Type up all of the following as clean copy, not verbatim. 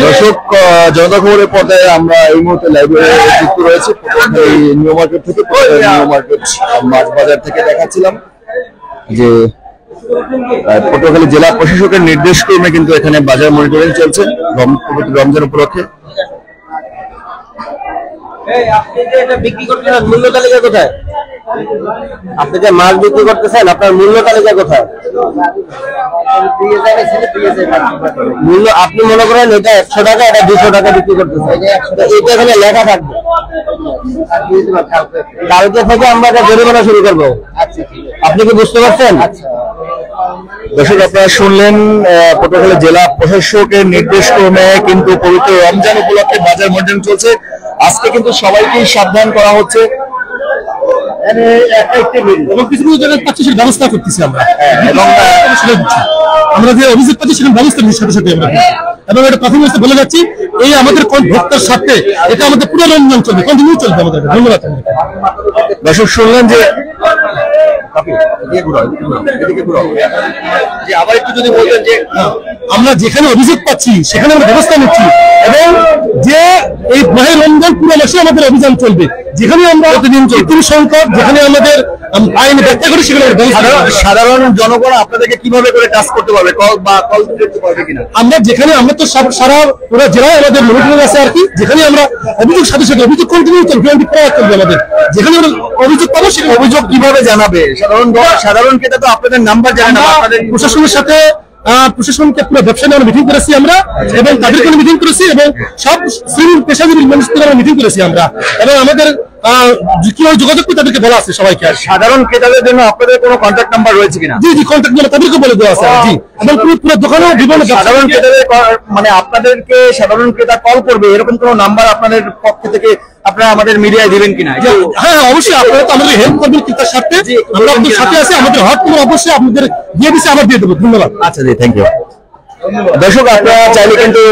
দর্শক, জনতা খবরের পর্দায় আমরা এই মুহূর্তে লাইভে যুক্ত রয়েছি এই নিউ মার্কেট থেকে। নিউ মার্কেট মাছ বাজার থেকে দেখাচ্ছিলাম যে পটুয়াখালী জেলা প্রশাসকের নির্দেশ ক্রমে কিন্তু এখানে বাজার মনিটরিং চলছে রমজান উপলক্ষে। আপনি যে এটা বিক্রি করতেছেন মূল্য তালিকা কোথায়? আপনি যে মাছ বিক্রি করতেছেন আপনার মূল্য তালিকা কোথায়? মূল্য আপনি মনে করেন এটা 100 টাকা, এটা 200 টাকা বিক্রি করতেছেন, এটা এখানে লেখা থাকবে। কালকে থেকে আমরা এটা জরিমানা শুরু করবো। আপনি কি বুঝতে পারছেন? দর্শক, আপনারা শুনলেন পটুয়াখালী জেলা প্রশাসকের নির্দেশ ক্রমে কিন্তু পবিত্র রমজান উপলক্ষে বাজার মনিটরিং চলছে। আজকে কিন্তু সবাইকে সাবধান করা হচ্ছে এবং কিছু কিছু জায়গায় পাচ্ছি সেটা ব্যবস্থা করতেছি আমরা, এবং আমরা যে অভিযোগ পাচ্ছি সেখানে ব্যবস্থা নিচ্ছি সাথে সাথে আমরা। এবং এটা প্রাথমিক অবস্থায় বলে যাচ্ছি, এই আমাদের ভোক্তার সাথে এটা আমাদের পুরো রমজান চলবে, কন্টিনিউ চলবে আমাদের। ধন্যবাদ। দর্শক, শুনলেন যে আবার একটু যদি বলতেন যে আমরা যেখানে অভিযোগ পাচ্ছি সেখানে আমরা ব্যবস্থা নিচ্ছি, এবং যে এই মাহে রমজান পুরো মাসে আমাদের অভিযান চলবে। যেখানে আমরা প্রতিদিন সংকট, যেখানে আমাদের আইন ব্যাখ্যা করি সেখানে সাধারণ জনগণ আপনাদেরকে কিভাবে করে কাজ করতে পারবে, কল করতে পারবে কিনা? আমরা যেখানে আমরা তো সব সারা পুরো জেলায় আমাদের মনিটরিং আছে আর কি, যেখানে আমরা অভিযোগ সাথে সাথে অভিযোগ কন্টিনিউ চলবে আমাদের। যেখানে আমরা অভিযোগ পাবো সেখানে অভিযোগ কিভাবে জানাবে? সাধারণ ক্রেতা তো আপনাদের নাম্বার জানে না। প্রশাসনের সাথে প্রশাসনকে পুরো ব্যবসা নিয়ে মিটিং করেছি আমরা, এবং তাদেরকে মিটিং করেছি, এবং সব শ্রেণীর পেশাজীবী মানুষদের আমরা মিটিং করেছি আমরা, এবং আমাদের কিভাবে যোগাযোগ করে তাদেরকে বলা আছে সবাইকে। আর সাধারণ ক্রেতাদের জন্য আপনাদের কোনো কন্ট্যাক্ট নাম্বার রয়েছে কিনা? জি জি, কন্ট্যাক্ট নাম্বার তাদেরকে বলে দেওয়া আছে। জি, এবং পুরো দোকানেও বিভিন্ন সাধারণ ক্রেতাদের মানে আপনাদেরকে সাধারণ ক্রেতা কল করবে এরকম কোনো নাম্বার আপনাদের পক্ষ থেকে আপনারা আমাদের মিডিয়ায় দিবেন কিনা? হ্যাঁ, অবশ্যই আপনারা তো আমাদের হেল্প করবেন ক্রেতার সাথে, আমরা আপনাদের সাথে আছি। আমাদের হট নম্বর অবশ্যই আপনাদের দিয়ে দিচ্ছি, আবার দিয়ে দেবো। ধন্যবাদ। আচ্ছা জি, থ্যাংক ইউ। দর্শক, আপনারা চাইলে কিন্তু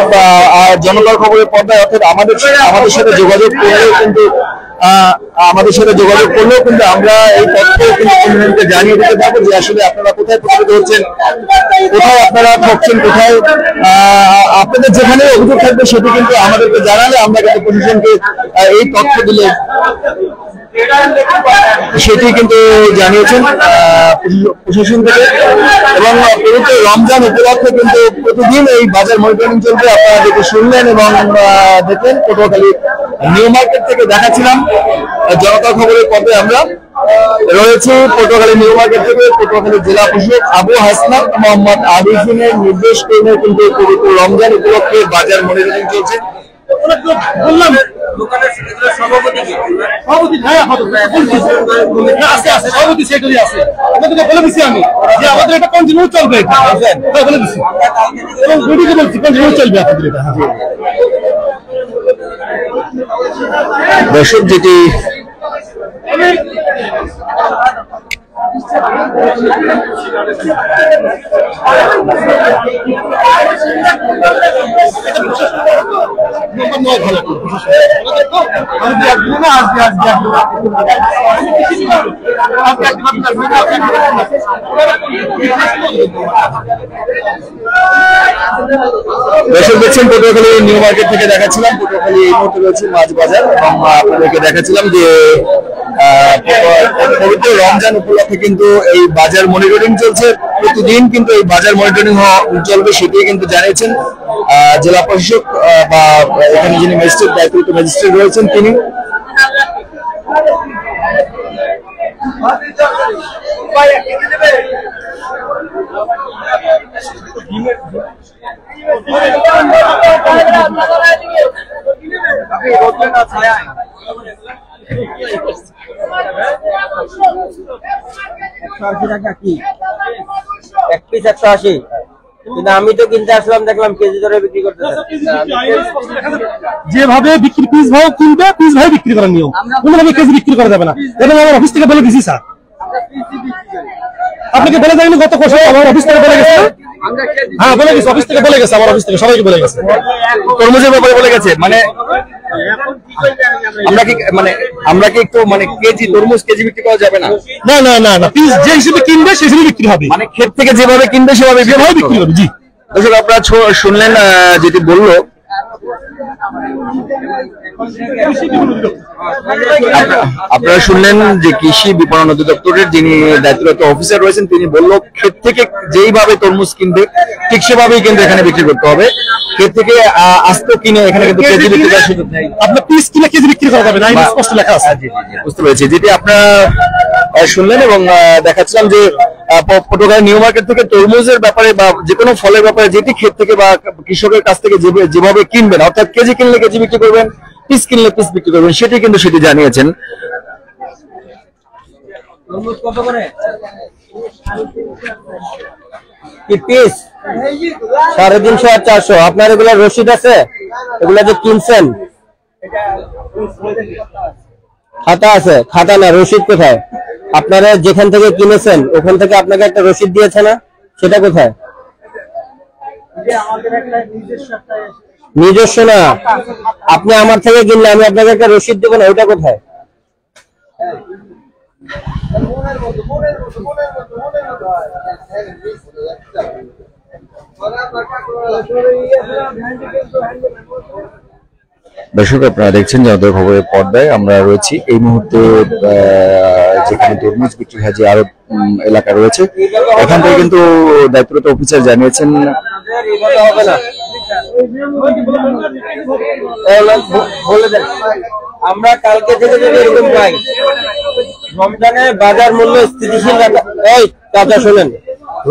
জনতার খবরের পর্দায় অর্থাৎ আমাদের সাথে যোগাযোগ করলেও কিন্তু আমরা এই তথ্য কিন্তু জানিয়ে দিতে পারবো যে আসলে আপনারা কোথায় প্রতারিত হচ্ছেন, কোথায় আপনারা ঠকছেন, কোথায় আপনাদের যেখানে অভিযোগ থাকবে সেটি কিন্তু আমাদেরকে জানালে আমরা কিন্তু প্রশাসনকে এই তথ্য দিলে সেটি কিন্তু জানিয়েছেন প্রশাসন থেকে। এবং পবিত্র রমজান উপলক্ষে কিন্তু প্রতিদিন এই বাজার মনিটরিং চলবে। আপনারা যেটি শুনলেন এবং দেখলেন পটুয়াখালী নিউ মার্কেট থেকে দেখাচ্ছিলাম জনতা খবরের পর্বে আমরা রয়েছে পটুয়াখালী নিউ মার্কেট থেকে। পটুয়াখালী জেলা প্রশাসক আবু হাসনাত মোহাম্মদ আরিফিনের নির্দেশ ক্রমে কিন্তু পবিত্র রমজান উপলক্ষে বাজার মনিটরিং চলছে। দর্শক, যেটি দর্শক দেখছেন পটুয়াখালী নিউ মার্কেট থেকে দেখাচ্ছিলাম। পটুয়াখালী এই মুহূর্তে রয়েছে মাছ বাজার, এবং আপনাদেরকে দেখাচ্ছিলাম যে পবিত্র রমজান উপলক্ষে কিন্তু এই বাজার মনিটরিং চলছে। প্রতিদিন কিন্তু এই বাজার মনিটরিং চলবে, সেটি কিন্তু জানিয়েছেন জেলা প্রশাসক বা এখানে যিনি ম্যাজিস্ট্রেট দায়িত্বরত ম্যাজিস্ট্রেট রয়েছেন তিনি। এক পিস 180, কিন্তু আমি তো কিনতে আসলাম দেখলাম কেজি ধরে বিক্রি করতেছে। যেভাবে বিক্রি পিস ভাই কিনবে, পিস ভাই বিক্রি করার নিয়ম, কোনোভাবে কেজি বিক্রি করা যাবে না। এবং আমার অফিস থেকে বলে দিছি স্যার, আপনাকে বলে যায়নি গত বছর আমার অফিস থেকে বলে গেছে? হ্যাঁ বলে গেছে, অফিস থেকে বলে গেছে, আমার অফিস থেকে সবাইকে বলে গেছে। তরমুজের ব্যাপারে বলে গেছে, মানে আমরা কি একটু মানে কেজি তরমুজ কেজি বিক্রি করা যাবে না? না না না না, পিস যে হিসেবে কিনবে সেই হিসেবে বিক্রি হবে, মানে ক্ষেত থেকে যেভাবে কিনবে সেভাবে বিক্রি হবে। জি দর্শক, আপনারা শুনলেন যেটি বললো। আপনারা শুনলেন যে কৃষি বিপণন অধিদপ্তরের যিনি দায়িত্বরত অফিসার রয়েছেন, তিনি বললো ক্ষেত থেকে যেইভাবে তরমুজ কিনবে ঠিক সেভাবেই কিন্তু এখানে বিক্রি করতে হবে। ক্ষেত থেকে আস্ত কিনে এখানে কিন্তু কেজি বিক্রি করার সুযোগ নেই, আপনার পিস কিনে কেজি বিক্রি করা যাবে না, স্পষ্ট লেখা আছে। বুঝতে পেরেছি, যেটি আপনারা শুনলেন। এবং দেখাচ্ছিলাম যে পটুয়াখালী নিউ মার্কেট থেকে তরমুজের ব্যাপারে বা যে কোনো ফলের ব্যাপারে যেটি ক্ষেত থেকে বা কৃষকের কাছ থেকে যেভাবে কিনবেন, অর্থাৎ কেজি কিনলে কেজি বিক্রি করবেন, পিস কিনলে পিস বিক্রি করবেন, সেটি কিন্তু সেটি জানিয়েছেন। কত করে কি পিস? 350 আর 400। আপনার এগুলা রসিদ আছে? এগুলা যে কিনছেন খাতা আছে? খাতা না, রসিদ কোথায়? আপনারা যেখান থেকে কিনেছেন ওখান থেকে আপনাকে একটা রসিদ দিয়েছে না, সেটা কোথায়? নিজস্ব না, আপনি আমার থেকে কিনলে আমি আপনাকে একটা রসিদ দেবো না, ওইটা কোথায়? দর্শক, আপনারা দেখছেন জনতার খবরের পর্দায় আমরা রয়েছি এই মুহূর্তে যেখানে তরমুজ বিক্রি হয় যে আরো এলাকা রয়েছে, এখান থেকে কিন্তু দায়িত্বরত অফিসার জানিয়েছেন আমরা কালকে থেকে যদি এরকম পাই, রমজানের বাজার মূল্য স্থিতিশীল রাখা, এই কথা শোনেন,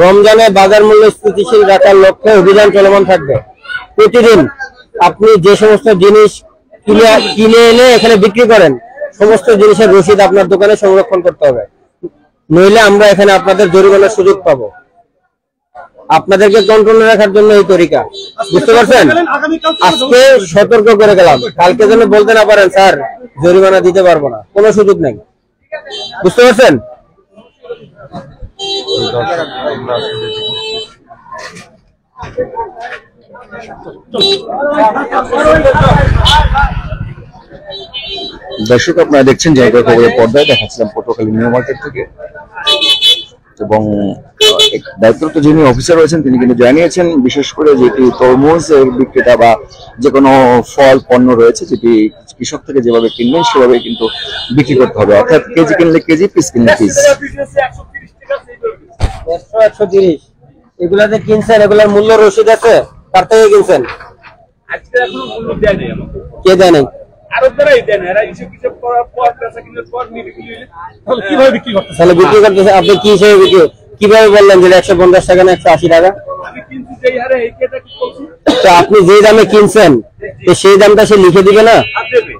রমজানের বাজার মূল্য স্থিতিশীল রাখার লক্ষ্যে অভিযান চলমান থাকবে। প্রতিদিন আপনি যে সমস্ত জিনিস কিনে এনে এখানে বিক্রি করেন, সমস্ত জিনিসের রসিদ আপনার দোকানে সংরক্ষণ করতে হবে, নইলে আমরা এখানে আপনাদের জরিমানার সুযোগ পাবো। আপনাদেরকে কন্ট্রোলে রাখার জন্য এই তরিকা, বুঝতে পারছেন? আজকে সতর্ক করে গেলাম, কালকে যেন বলতে না পারেন স্যার জরিমানা দিতে পারবো না, কোনো সুযোগ নেই, বুঝতে পারছেন? দর্শক, আপনারা দেখছেন জনতার খবরের পর্দায়, দেখাচ্ছিলাম পটুয়াখালী নিউ মার্কেট থেকে। এবং দায়িত্বরত যিনি অফিসার রয়েছেন তিনি কিন্তু জানিয়েছেন, বিশেষ করে যেটি তরমুজ এর বিক্রেতা বা যে কোনো ফল পণ্য রয়েছে যেটি কৃষক থেকে যেভাবে কিনবেন সেভাবে কিন্তু বিক্রি করতে হবে, অর্থাৎ কেজি কিনলে কেজি, পিস কিনলে পিস। 130 এগুলাতে কিনছেন, এগুলার মূল্য রসিদ আছে? কার থেকে কিনছেন? আজকে এখনো মূল্য দেয় নাই আমাকে, কে দেয় নাই? আরো দ্বারাই দেন, এরা হিসেব করার পর পেশা কিনার পর নিয়ে বিক্রি হইলে তাহলে কিভাবে বিক্রি করতেছে? তাহলে বিক্রি করতেছে আপনি কি হিসেবে বিক্রি, কিভাবে বললেন যে 150 টাকা না 180 টাকা? আমি কিনছি যেই হারে এই কেটা কি বলছি, তো আপনি যেই দামে কিনছেন তো সেই দামটা সে লিখে দিবে না? আর দেবে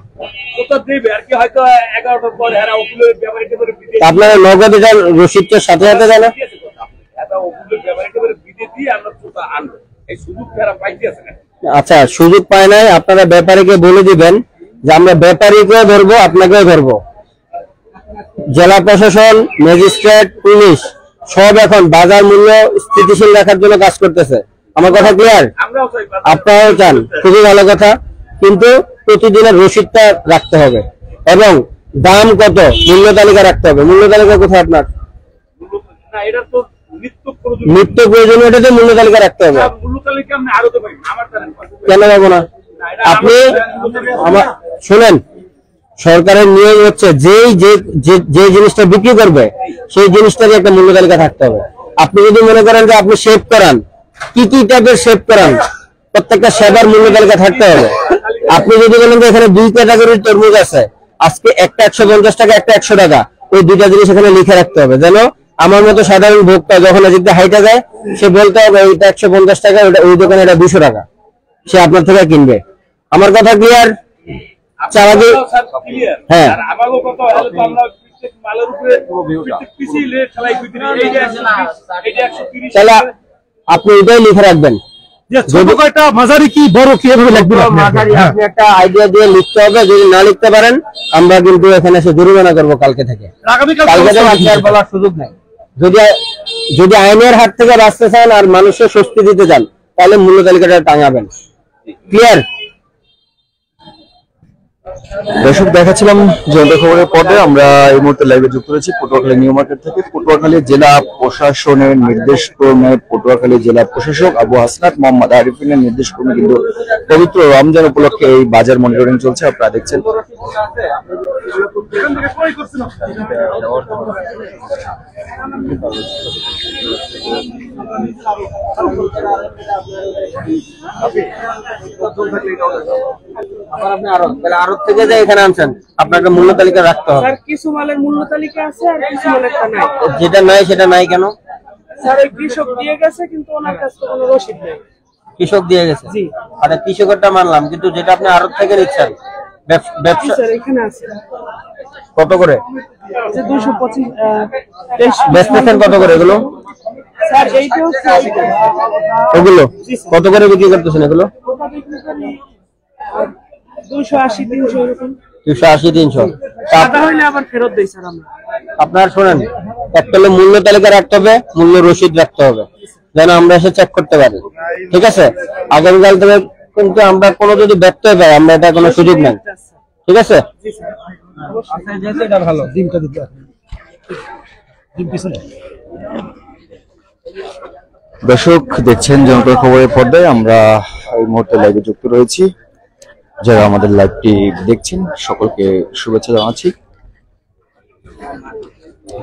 কোথা দেবে, আর কি হয়তো 11টার পর এরা ওগুলো ব্যবহারিক করে বিদে আপনারা নগদ এটা রসিদটা সাথে সাথে দেয় না? দিয়েছে কথা, এরা ওগুলো ব্যবহারিক করে বিদে দিয়ে আমরা কোথা আনবো, এই সুযোগ এরা পাইতে আছে না। আচ্ছা, সুযোগ পায় নাই, আপনারা ব্যাপারীকে বলে দিবেন যে আমরা ব্যাপারীকেও ধরবো আপনাকেও ধরবো। জেলা প্রশাসন, ম্যাজিস্ট্রেট, পুলিশ সব এখন বাজার মূল্য স্থিতিশীল রাখার জন্য কাজ করতেছে। আমার কথা ক্লিয়ার? আমরাও চাই আপনারাও চান, খুবই ভালো কথা, কিন্তু প্রতিদিনের রসিদটা রাখতে হবে এবং দাম কত মূল্য তালিকা রাখতে হবে। মূল্য তালিকা কোথায় আপনার? না, এটা তো নিত্য প্রয়োজনীয় এটাতে মূল্য তালিকা রাখতে হবে। মূল্য তালিকা আমি আরো দেবো, আমার জানেন কেন পাবো না? আপনি আমার শোনেন, সরকারের নিয়ম হচ্ছে যে জিনিসটা বিক্রি করবে সেই জিনিসটারই একটা মূল্য তালিকা থাকতে হবে। আপনি যদি মনে করেন যে আপনি শেভ করান, কি কি টাইপের শেভ করান, প্রত্যেকটা সেবার মূল্য তালিকা থাকতে হবে। আপনি যদি বলেন যে এখানে 2 ক্যাটাগরির তরমুজ আছে, আজকে একটা 150 টাকা, একটা 100 টাকা, ওই দুইটা জিনিস এখানে লিখে রাখতে হবে, যেন আমার মতো সাধারণ ভোক্তা যখন এদিকে হাইটা যায় সে বলতে হবে ওইটা 150 টাকা, ওই দোকানে এটা 200 টাকা, সে আপনার থেকে কিনবে। আমার কথা ক্লিয়ার? হ্যাঁ, আমারও কথা হলো তো আমরা প্রত্যেক মালের উপরে প্রত্যেক পিসি রেট ঠেলাই কইতে এই যে 130 তাহলে আপনি এটাই লিখে রাখবেন যে ছোট কয়টা, মাঝারি কি, বড় কি, এভাবে লিখবেন আপনি। আপনি একটা আইডিয়া দিয়ে লিখতে হবে, যদি না লিখতে পারেন আমরা কিন্তু এখানে এসে জরিমানা করবো কালকে থেকে। আগামীকাল কালকে থেকে আপনি আর বলার সুযোগ নাই। যদি যদি আইনের হাত থেকে বাঁচতে চান আর মানুষের স্বস্তি দিতে চান তাহলে মূল্য তালিকাটা টাঙাবেন। ক্লিয়ার? দর্শক দেখাচ্ছিলাম জনতা খবরের পর্দায়। আমরা এই মুহূর্তে লাইভে যুক্ত রয়েছি পটুয়াখালী নিউ মার্কেট থেকে। পটুয়াখালী জেলা প্রশাসনের নির্দেশ ক্রমে পটুয়াখালী জেলা প্রশাসক আবু হাসনাত মোহাম্মদ আরিফিনের নির্দেশ ক্রমে কিন্তু পবিত্র রমজান উপলক্ষে এই বাজার মনিটরিং চলছে। আপনারা দেখছেন আপনি আরব থেকে যে এখানে আনছেন আপনাকে মূল্য তালিকা রাখতে হবে। স্যার কিছু মালের মূল্য তালিকা আছে আর কিছু মালেরটা নাই। যেটা নাই সেটা নাই কেন? স্যার এই কৃষক দিয়ে গেছে কিন্তু ওনার কাছে কোনো রসিদ নেই। কৃষক দিয়ে গেছে? জি। আরে কৃষকেরটা মানলাম, কিন্তু যেটা আপনি আরব থেকে নিচ্ছেন ব্যবসা স্যার এখানে আছে কত করে? যে 225 বেচতেছেন কত করে এগুলো? স্যার এইটাও ওগুলো কত করে বিক্রি করতেছেন এগুলো? 280 300 এরকম। 280 300 সাদা হইলে আবার ফেরত দেই স্যার আমরা। আপনার শোনেন, একটা হলো মূল্য তালিকা রাখতে হবে, মূল্য রসিদ রাখতে হবে যেন আমরা এসে চেক করতে পারি। ঠিক আছে? আগামীকাল থেকে কিন্তু আমরা কোনো যদি ব্যত্যয় পাই আমরা এটা কোনো সুযোগ নাই। ঠিক আছে? ভালো ডিমটা দিতে ডিম পিছনে। দর্শক দেখছেন জনতা খবরের পর্দায়। আমরা এই মুহূর্তে লাইভে যুক্ত রয়েছি। যারা আমাদের লাইভটি দেখছেন সকলকে শুভেচ্ছা জানাচ্ছি।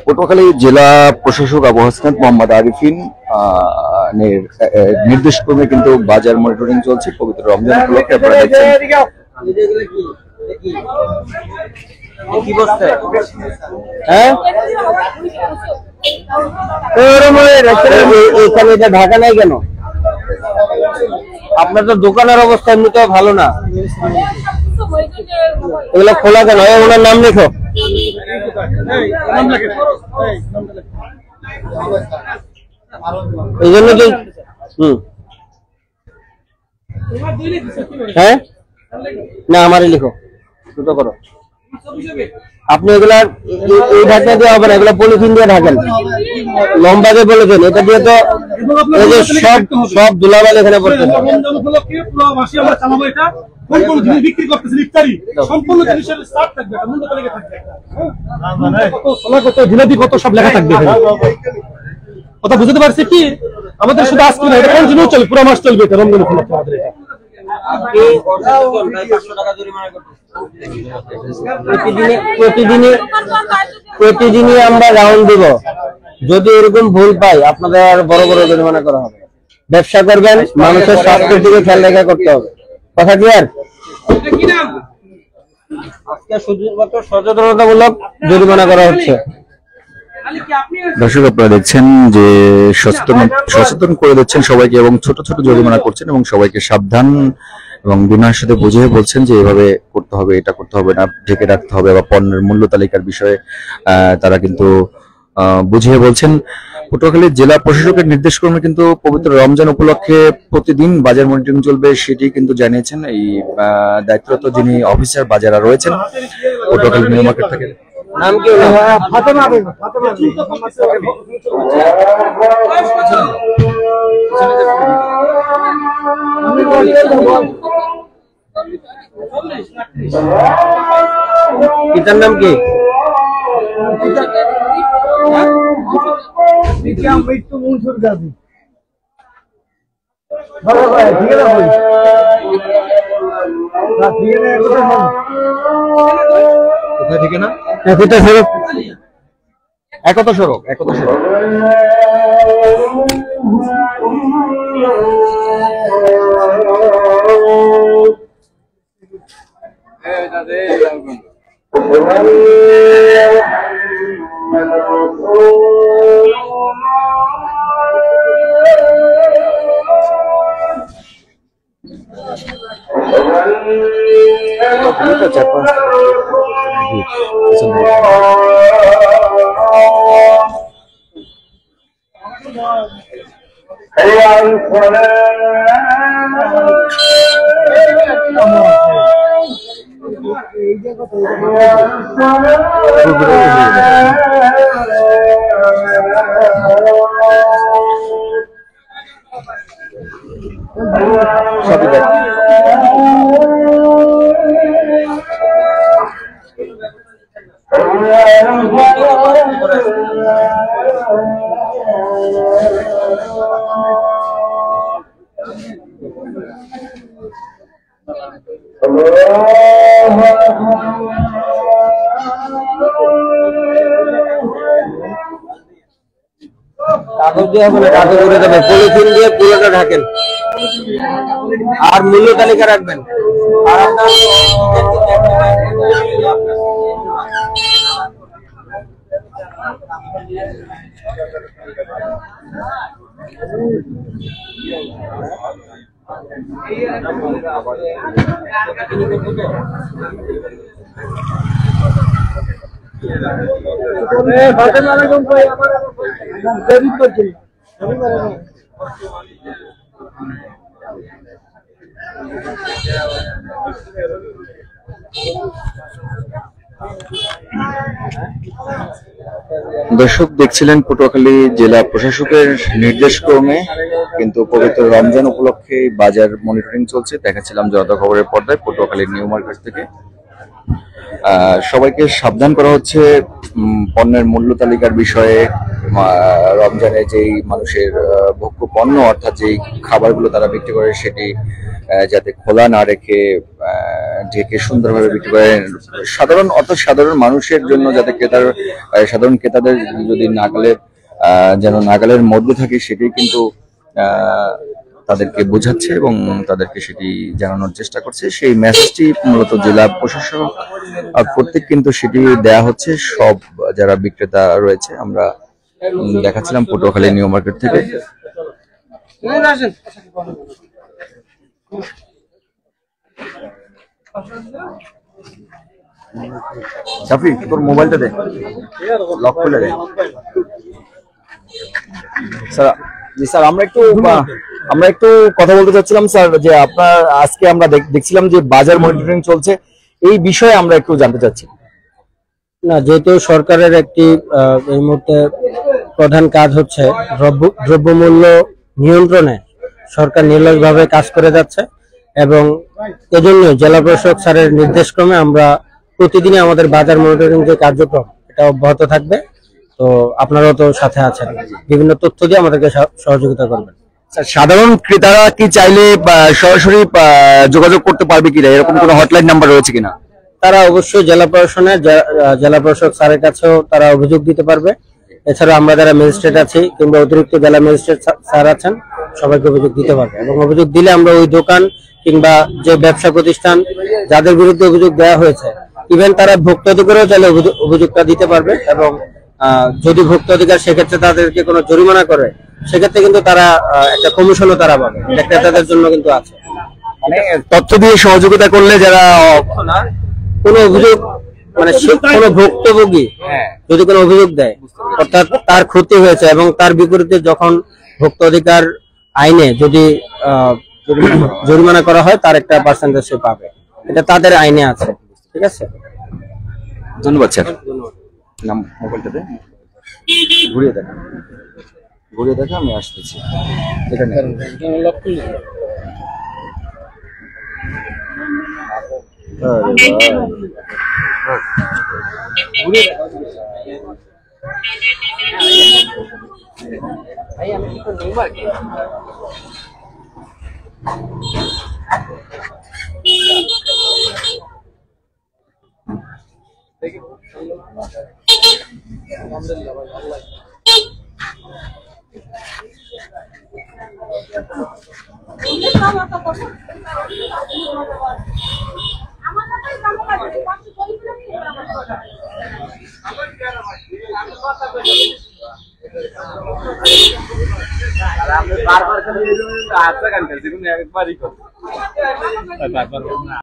পটুয়াখালী জেলা প্রশাসক আবু হাসনাত মোহাম্মদ আরিফিন নির্দেশ ক্রমে কিন্তু বাজার মনিটরিং চলছে পবিত্র রমজান উপলক্ষে। আপনারা দেখছেন কি বলছে? হ্যাঁ এখানে এটা ঢাকা নাই কেন? আপনার তো দোকানের অবস্থা এমনিতেও ভালো না, এগুলো খোলা কেন? ওনার নাম লেখো। এই জন্য তো হ্যাঁ না আমারই লিখো, দুটো করো। আপনি এগুলা এই ঢাকনা দিয়ে হবে না, এগুলো পলিথিন দিয়ে ঢাকেন, লম্বাকে বলেছেন। এটা দিয়ে তো এই যে সব ধুলাবালি এখানে পড়তেছে। বিক্রি করতেছে ইফতারি সম্পূর্ণ জিনিসের স্টার্ট থাকবে, মূল্য তালিকা থাকবে, কত জিলাপি কত সব লেখা থাকবে। কথা বুঝতে পারছি কি? আমাদের শুধু আজকে না, এটা কন্টিনিউ চলবে, পুরো মাস চলবে এটা রমজান উপলক্ষে আমাদের এটা। প্রতিদিনই আমরা রাউন্ড দিব, যদি এরকম ভুল পাই আপনাদের বড় বড় জরিমানা করা হবে। ব্যবসা করবেন, মানুষের স্বাস্থ্যের দিকে খেয়াল রেখা করতে হবে। কথা ক্লিয়ার? আজকে শুধুমাত্র সচেতনতামূলক জরিমানা করা হচ্ছে। দর্শক আপনারা দেখছেন যে সচেতন করে দিচ্ছেন সবাইকে এবং ছোট ছোট জরিমানা করছেন এবং সবাইকে সাবধান এবং বিনয়ের সাথে বুঝিয়ে বলছেন যে এভাবে করতে হবে, এটা করতে হবে না, ঢেকে রাখতে হবে, বা পণ্যের মূল্য তালিকার বিষয়ে তারা কিন্তু বুঝিয়ে বলছেন। পটুয়াখালী জেলা প্রশাসকের নির্দেশ ক্রমে কিন্তু পবিত্র রমজান উপলক্ষে প্রতিদিন বাজার মনিটরিং চলবে, সেটি কিন্তু জানিয়েছেন এই দায়িত্বরত যিনি অফিসার বাজারা রয়েছেন পটুয়াখালী নিউ মার্কেট থেকে। নাম কি? ফাতেমা। পিতার নাম কি? ঠিক না? একতা সড়ক। সবই দেখ। কাগজ দিয়ে হবে না, কাগজ উড়ে যাবে, পলিথিন দিয়ে পুরোটা ঢাকেন আর মূল্য তালিকা রাখবেন। আর আপনার দর্শক দেখছিলেন পটুয়াখালী জেলা প্রশাসকের নির্দেশ ক্রমে কিন্তু পবিত্র রমজান উপলক্ষে বাজার মনিটরিং চলছে। দেখাচ্ছিলাম জনতা খবরের পর্দায় পটুয়াখালীর নিউ মার্কেট থেকে। সবাইকে সাবধান করা হচ্ছে পণ্যের মূল্য তালিকার বিষয়ে। রমজানে যেই মানুষের ভোগ্য পণ্য অর্থাৎ যেই খাবারগুলো তারা বিক্রি করে সেটি যাতে খোলা না রেখে ঢেকে সুন্দরভাবে বিক্রি করে, সাধারণ মানুষের জন্য যাতে সাধারণ ক্রেতাদের যদি নাগালের মধ্যে থাকে সেটি কিন্তু তাদেরকে বোঝাচ্ছে এবং তাদেরকে সেটি জানানোর চেষ্টা করছে। সেই মেসেজটি মূলত জেলা প্রশাসক কর্তৃক কিন্তু সেটি দেয়া হচ্ছে সব যারা বিক্রেতা রয়েছে। আমরা দেখাচ্ছিলাম পটুয়াখালী নিউ মার্কেট থেকে। শাফি তোর মোবাইলটা দে, লক খুলে দে। স্যার জি স্যার, আমরা একটু কথা বলতে চাচ্ছিলাম স্যার যে আপনার আজকে আমরা দেখছিলাম যে বাজার মনিটরিং চলছে, এই বিষয়ে আমরা একটু জানতে চাচ্ছি। না, যেহেতু সরকারের একটি এই মুহূর্তে প্রধান কাজ হচ্ছে দ্রব্যমূল্য নিয়ন্ত্রণে, সরকার নির্লসভাবে কাজ করে যাচ্ছে এবং এজন্য জেলা প্রশাসক স্যারের নির্দেশক্রমে আমরা প্রতিদিনই আমাদের বাজার মনিটরিং যে কার্যক্রম এটা অব্যাহত থাকবে। তো আপনারাও তো সাথে আছেন, বিভিন্ন তথ্য দিয়ে আমাদেরকে সহযোগিতা করবেন। সাধারণ ক্রেতারা কি চাইলে সরাসরি যোগাযোগ করতে পারবে কিনা, এরকম কোনো হটলাইন নাম্বার রয়েছে কিনা? তারা অবশ্যই জেলা প্রশাসক স্যারের কাছেও তারা অভিযোগ দিতে পারবে। এছাড়া আমরা যারা ম্যাজিস্ট্রেট আছি কিংবা অতিরিক্ত জেলা ম্যাজিস্ট্রেট স্যার আছেন সবাইকে অভিযোগ দিতে পারবে এবং অভিযোগ দিলে আমরা ওই দোকান কিংবা যে ব্যবসা প্রতিষ্ঠান যাদের বিরুদ্ধে অভিযোগ দেওয়া হয়েছে ইভেন তারা ভোক্তাধিকারও চাইলে অভিযোগটা দিতে পারবে এবং যদি ভোক্তাধিকার সেক্ষেত্রে তাদেরকে কোনো জরিমানা করে সেক্ষেত্রে কিন্তু তারা একটা কমিশনও তারা পাবে, এটা ক্রেতাদের জন্য কিন্তু আছে। মানে তথ্য দিয়ে সহযোগিতা করলে যারা কোনো অভিযোগ মানে কোনো ভুক্তভোগী যদি কোনো অভিযোগ দেয় অর্থাৎ তার ক্ষতি হয়েছে এবং তার বিপরীতে যখন ভোক্তা অধিকার আইনে যদি জরিমানা করা হয় তার একটা পার্সেন্টেজ সে পাবে, এটা তাদের আইনে আছে। ঠিক আছে, ধন্যবাদ স্যার। নাম মোবাইলটা দে, ঘুরিয়ে দেখা আমি আসতেছি। এখানে বারবার